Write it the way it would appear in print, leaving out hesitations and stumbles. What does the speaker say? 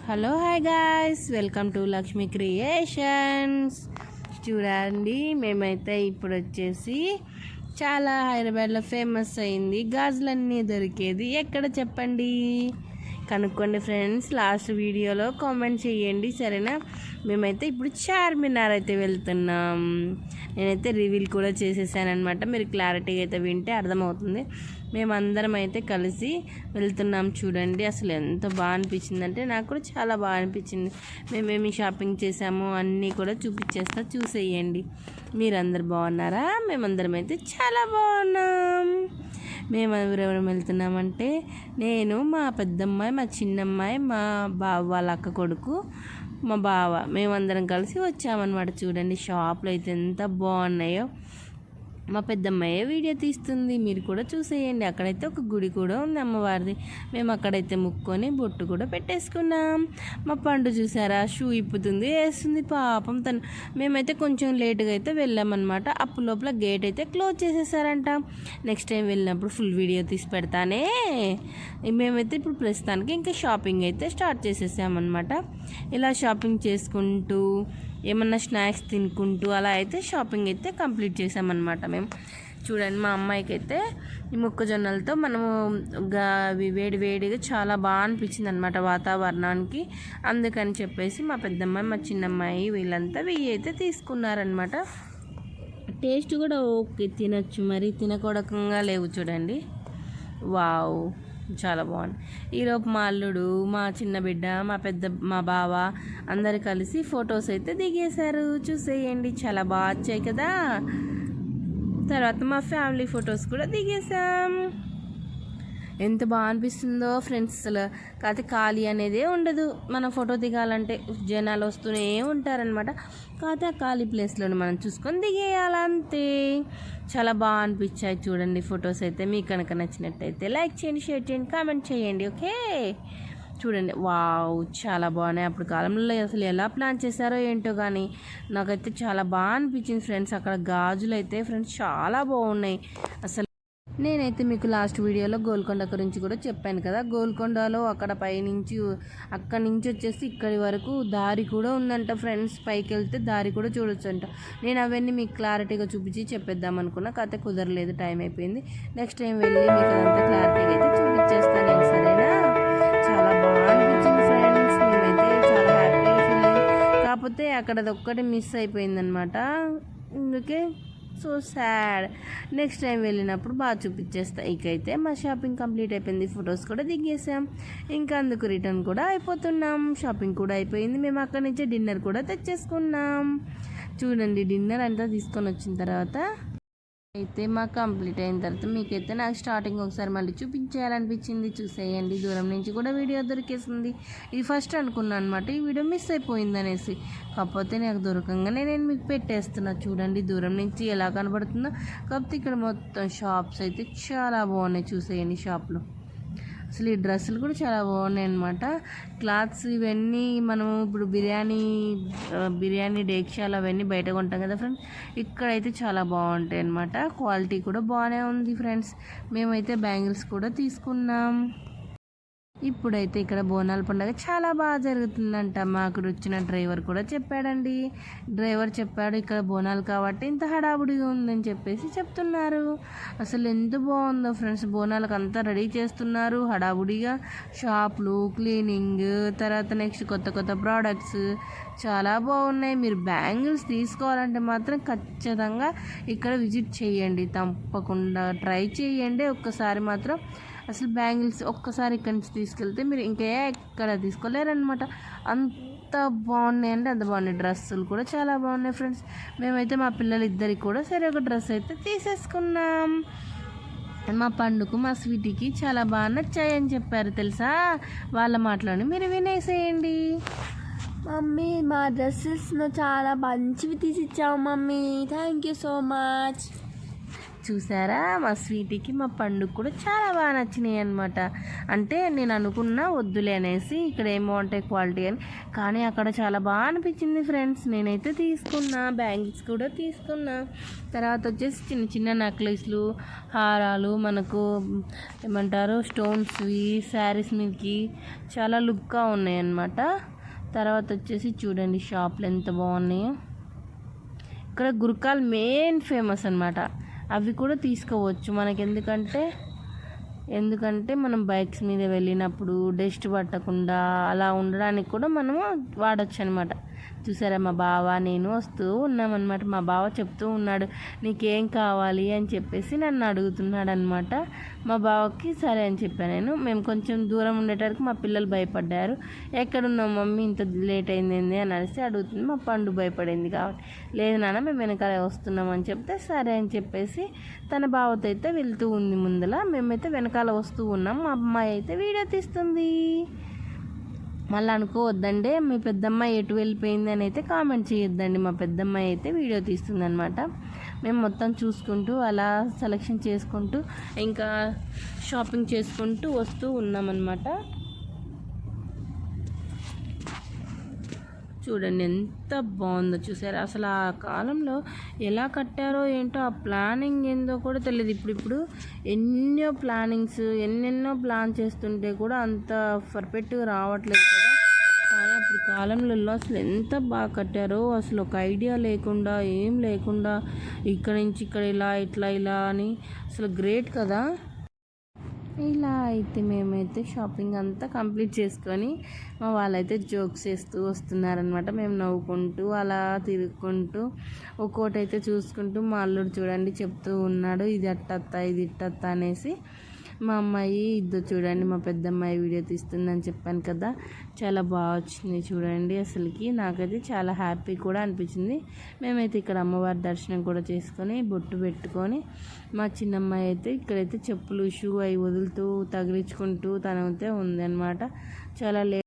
Hello hi guys, welcome to Lakshmi creations. చూడండి, మేమైతే ఇప్పుడు వచ్చేసి చాలా హైదరాబాద్లో ఫేమస్ అయింది గాజులన్నీ దొరికేది ఎక్కడ చెప్పండి, కనుక్కోండి ఫ్రెండ్స్. లాస్ట్ వీడియోలో కామెంట్ చేయండి, సరేనా? మేమైతే ఇప్పుడు చార్మినార్ అయితే వెళ్తున్నాం. నేనైతే రివీల్ కూడా చేసేసాను అనమాట. మీరు క్లారిటీగా అయితే వింటే అర్థమవుతుంది. మేమందరం అయితే కలిసి వెళ్తున్నాం. చూడండి, అసలు ఎంత బాగా అనిపించిందంటే నాకు కూడా చాలా బాగా అనిపించింది. మేమేమి షాపింగ్ చేసామో అన్నీ కూడా చూసేయండి. మీరందరు బాగున్నారా? మేమందరం అయితే చాలా బాగున్నాం. మేము ఎవరెవరు వెళ్తున్నామంటే నేను, మా పెద్దమ్మాయి, మా చిన్నమ్మాయి, మా బావ వాళ్ళ అక్క కొడుకు, మా బావ, మేమందరం కలిసి వచ్చామన్నమాట. చూడండి, షాపులు అయితే ఎంత బాగున్నాయో. మా పెద్దమ్మాయే వీడియో తీస్తుంది, మీరు కూడా చూసేయండి. అక్కడైతే ఒక గుడి కూడా ఉంది అమ్మవారిది. మేము అక్కడైతే ముక్కొని బొట్టు కూడా పెట్టేసుకున్నాం. మా పండు చూసారా, షూ ఇప్పుతుంది, వేస్తుంది పాపం తను. మేమైతే కొంచెం లేటుగా అయితే వెళ్ళామన్నమాట. అప్పుడు లోపల గేట్ అయితే క్లోజ్ చేసేసారంట. నెక్స్ట్ టైం వెళ్ళినప్పుడు ఫుల్ వీడియో తీసి పెడతానే. మేమైతే ఇప్పుడు ప్రస్తుతానికి ఇంకా షాపింగ్ అయితే స్టార్ట్ చేసేసామన్నమాట. ఇలా షాపింగ్ చేసుకుంటూ ఏమన్నా స్నాక్స్ తినుకుంటూ అలా అయితే షాపింగ్ అయితే కంప్లీట్ చేసామన్నమాట మేము. చూడండి, మా అమ్మాయికి అయితే ఈ మొక్కజొన్నలతో మనము వేడిగా చాలా బాగా అనిపించింది అనమాట వాతావరణానికి. అందుకని చెప్పేసి మా పెద్దమ్మాయి, మా చిన్నమ్మాయి వీళ్ళంతా ఇవి అయితే తీసుకున్నారనమాట. టేస్ట్ కూడా ఓకే, తినొచ్చు, మరి తినకూడకంగా లేవు. చూడండి, వావ్, చాలా బాగుంది. ఈరోజు మా అల్లుడు, మా చిన్న బిడ్డ, మా బావ అందరు కలిసి ఫొటోస్ అయితే దిగేశారు. చూసేయండి, చాలా బాగా వచ్చాయి కదా. తర్వాత మా ఫ్యామిలీ ఫొటోస్ కూడా దిగేసాం. ఎంత బాగా అనిపిస్తుందో ఫ్రెండ్స్. అసలు కాకపోతే ఖాళీ అనేదే ఉండదు. మనం ఫోటో దిగాలంటే జనాలు వస్తూనే ఉంటారనమాట. కాకపోతే ఆ ఖాళీ ప్లేస్లో మనం చూసుకొని దిగేయాలంతే. చాలా బాగా అనిపించాయి చూడండి ఫొటోస్ అయితే. మీకు కనుక నచ్చినట్టయితే లైక్ చేయండి, షేర్ చేయండి, కామెంట్ చేయండి. ఓకే, చూడండి, వావ్, చాలా బాగున్నాయి. అప్పుడు కాలంలో అసలు ఎలా ప్లాన్ చేశారో ఏంటో కానీ నాకైతే చాలా బాగా అనిపించింది ఫ్రెండ్స్. అక్కడ గాజులు అయితే ఫ్రెండ్స్ చాలా బాగున్నాయి అసలు. నేనైతే మీకు లాస్ట్ వీడియోలో గోల్కొండ గురించి కూడా చెప్పాను కదా. గోల్కొండలో అక్కడి నుంచి వచ్చేసి ఇక్కడి వరకు దారి కూడా ఉందంట ఫ్రెండ్స్. పైకి వెళ్తే దారి కూడా చూడొచ్చు అంట. నేను అవన్నీ మీకు క్లారిటీగా చూపించి చెప్పేద్దాం అనుకున్నా, కాకపోతే కుదరలేదు, టైం అయిపోయింది. నెక్స్ట్ టైం వెళ్ళి మీకు అదంతా క్లారిటీగా అయితే చూపించేస్తాను నేను, సరేనా? చాలా బాగా అనిపించింది ఫ్రెండ్స్. మేమైతే చాలా హ్యాపీగా ఫీల్ అయ్యాం. కాకపోతే అక్కడది ఒక్కటి మిస్ అయిపోయిందనమాట. అందుకే సో సాడ్. నెక్స్ట్ టైం వెళ్ళినప్పుడు బాగా చూపించేస్తా. ఇకైతే మా షాపింగ్ కంప్లీట్ అయిపోయింది, ఫొటోస్ కూడా దిగేసాం. ఇంకా అందుకు రిటర్న్ కూడా అయిపోతున్నాం. షాపింగ్ కూడా అయిపోయింది. మేము అక్కడి నుంచి డిన్నర్ కూడా తెచ్చేసుకున్నాం. చూడండి, డిన్నర్ అంతా తీసుకొని వచ్చిన తర్వాత అయితే మాకు కంప్లీట్ అయిన తర్వాత మీకైతే నాకు స్టార్టింగ్ ఒకసారి మళ్ళీ చూపించేయాలనిపించింది. చూసేయండి, దూరం నుంచి కూడా వీడియో దొరికేసింది. ఇది ఫస్ట్ అనుకున్నాను అనమాట ఈ వీడియో మిస్ అయిపోయింది అనేసి. కాకపోతే నాకు దొరకంగానే నేను మీకు పెట్టేస్తున్నా. చూడండి, దూరం నుంచి ఎలా కనబడుతుందో. కాకపోతే ఇక్కడ మొత్తం షాప్స్ అయితే చాలా బాగున్నాయి. చూసేయండి, షాప్లో అసలు ఈ డ్రెస్సులు కూడా చాలా బాగున్నాయి అనమాట. క్లాత్స్ ఇవన్నీ మనము ఇప్పుడు బిర్యానీ డేక్షాలు అవన్నీ బయట కొంటాం కదా ఫ్రెండ్స్. ఇక్కడైతే చాలా బాగుంటాయి అనమాట. క్వాలిటీ కూడా బాగానే ఉంది ఫ్రెండ్స్. మేమైతే బ్యాంగిల్స్ కూడా తీసుకున్నాం. ఇప్పుడైతే ఇక్కడ బోనాల పండుగ చాలా బాగా జరుగుతుందంట. మాకు వచ్చిన డ్రైవర్ కూడా చెప్పాడండి. డ్రైవర్ చెప్పాడు, ఇక్కడ బోనాలు కాబట్టి ఇంత హడావుడిగా ఉందని చెప్పేసి చెప్తున్నారు. అసలు ఎంత బాగుందో ఫ్రెండ్స్. బోనాలకు అంతా రెడీ చేస్తున్నారు హడావుడిగా. షాపులు, క్లీనింగ్, తర్వాత నెక్స్ట్ కొత్త ప్రోడక్ట్స్ చాలా బాగున్నాయి. మీరు బ్యాంగిల్స్ తీసుకోవాలంటే మాత్రం ఖచ్చితంగా ఇక్కడ విజిట్ చేయండి, తప్పకుండా ట్రై చేయండి. ఒక్కసారి మాత్రం అసలు బ్యాంగిల్స్ ఒక్కసారి ఇక్కడి నుంచి తీసుకెళ్తే మీరు ఇంకా ఎక్కడ తీసుకోలేరనమాట. అంత బాగున్నాయి అంటే అంత బాగున్నాయి. డ్రెస్సులు కూడా చాలా బాగున్నాయి ఫ్రెండ్స్. మేమైతే మా పిల్లలు ఇద్దరికి కూడా సరే ఒక డ్రెస్ అయితే తీసేసుకున్నాం. మా పండుకు, మా స్వీటీకి చాలా బాగా నచ్చాయని చెప్పారు తెలుసా. వాళ్ళ మాటలోనే మీరు వినేసేయండి. మమ్మీ, మా డ్రెస్సెస్ చాలా మంచివి తీసిచ్చావు mummy, thank you so much. చూసారా, మా స్వీటీకి మా పండుగ కూడా చాలా బాగా నచ్చినాయి అనమాట. అంటే నేను అనుకున్నా వద్దులే అనేసి ఇక్కడ ఏం బాగుంటాయి క్వాలిటీ అని, కానీ అక్కడ చాలా బాగా అనిపించింది ఫ్రెండ్స్. నేనైతే తీసుకున్నా, బ్యాంగిల్స్ కూడా తీసుకున్నా. తర్వాత వచ్చేసి చిన్న చిన్న నెక్లెస్లు, హారాలు, మనకు ఏమంటారు స్టోన్స్వి శారీస్ మీదకి చాలా లుక్గా ఉన్నాయి అన్నమాట. తర్వాత వచ్చేసి చూడండి షాప్లు ఎంత బాగున్నాయో. ఇక్కడ గుర్కాల్ మెయిన్ ఫేమస్ అన్నమాట. అవి కూడా తీసుకోవచ్చు మనకి, ఎందుకంటే మనం బైక్స్ మీద వెళ్ళినప్పుడు డస్ట్ పట్టకుండా అలా ఉండడానికి కూడా మనము వాడచ్చు అనమాట. చూసారా, మా బావ నేను వస్తూ ఉన్నామన్నమాట. మా బావ చెప్తూ ఉన్నాడు నీకేం కావాలి అని చెప్పేసి నన్ను అడుగుతున్నాడు అనమాట. మా బావకి సరే అని చెప్పాను నేను. మేము కొంచెం దూరం ఉండేటరకు మా పిల్లలు భయపడ్డారు. ఎక్కడున్నాం మమ్మీ, ఇంత లేట్ అయింది అని అనేసి అడుగుతుంది. మా పండు భయపడింది కాబట్టి, లేదు నాన్న మేము వెనకాలే వస్తున్నాం అని చెప్తే సరే అని చెప్పేసి తన బావతో అయితే వెళ్తూ ఉంది ముందల. మేమైతే వెనకాల వస్తూ ఉన్నాం. మా అమ్మాయి అయితే వీడియో తీస్తుంది. మళ్ళీ అనుకోవద్దండి మీ పెద్దమ్మాయి ఎటు వెళ్ళిపోయింది అని అయితే కామెంట్ చేయొద్దండి. మా పెద్దమ్మాయి అయితే వీడియో తీస్తుందన్నమాట. మేము మొత్తం చూసుకుంటూ అలా సెలెక్షన్ చేసుకుంటూ ఇంకా షాపింగ్ చేసుకుంటూ వస్తూ ఉన్నామన్నమాట. చూడండి ఎంత బాగుందో చూసారా. అసలు ఆ కాలంలో ఎలా కట్టారో ఏంటో, ఆ ప్లానింగ్ ఏందో కూడా తెలియదు. ఇప్పుడు ఎన్నెన్నో ప్లాన్ చేస్తుంటే కూడా అంత పర్ఫెక్ట్గా రావట్లేదు కదా. కానీ అప్పుడు కాలంలో అసలు ఎంత బాగా కట్టారో, అసలు ఒక ఐడియా లేకుండా ఏం లేకుండా ఇక్కడ నుంచి ఇక్కడ ఇలా అని అసలు గ్రేట్ కదా. ఇలా అయితే మేమైతే షాపింగ్ అంతా కంప్లీట్ చేసుకొని మా వాళ్ళైతే జోక్స్ చేస్తూ వస్తున్నారనమాట. మేము నవ్వుకుంటూ అలా తిరుగుకుంటూ ఒక్కోటి అయితే చూసుకుంటూ మా అల్లుడు చూడండి చెప్తూ ఉన్నాడు ఇది అట్టత్తా ఇది ఇట్టత్తా అనేసి. మా అమ్మాయి చూడండి మా పెద్దమ్మాయి వీడియో తీస్తుందని చెప్పాను కదా, చాలా బాగా వచ్చింది చూడండి. అసలుకి నాకైతే చాలా హ్యాపీ కూడా అనిపించింది. మేమైతే ఇక్కడ అమ్మవారి దర్శనం కూడా చేసుకొని బొట్టు పెట్టుకొని, మా చిన్నమ్మాయి అయితే ఇక్కడైతే చెప్పులు షూ అవి వదులుతూ తగిలించుకుంటూ తనైతే ఉంది అనమాట. చాలా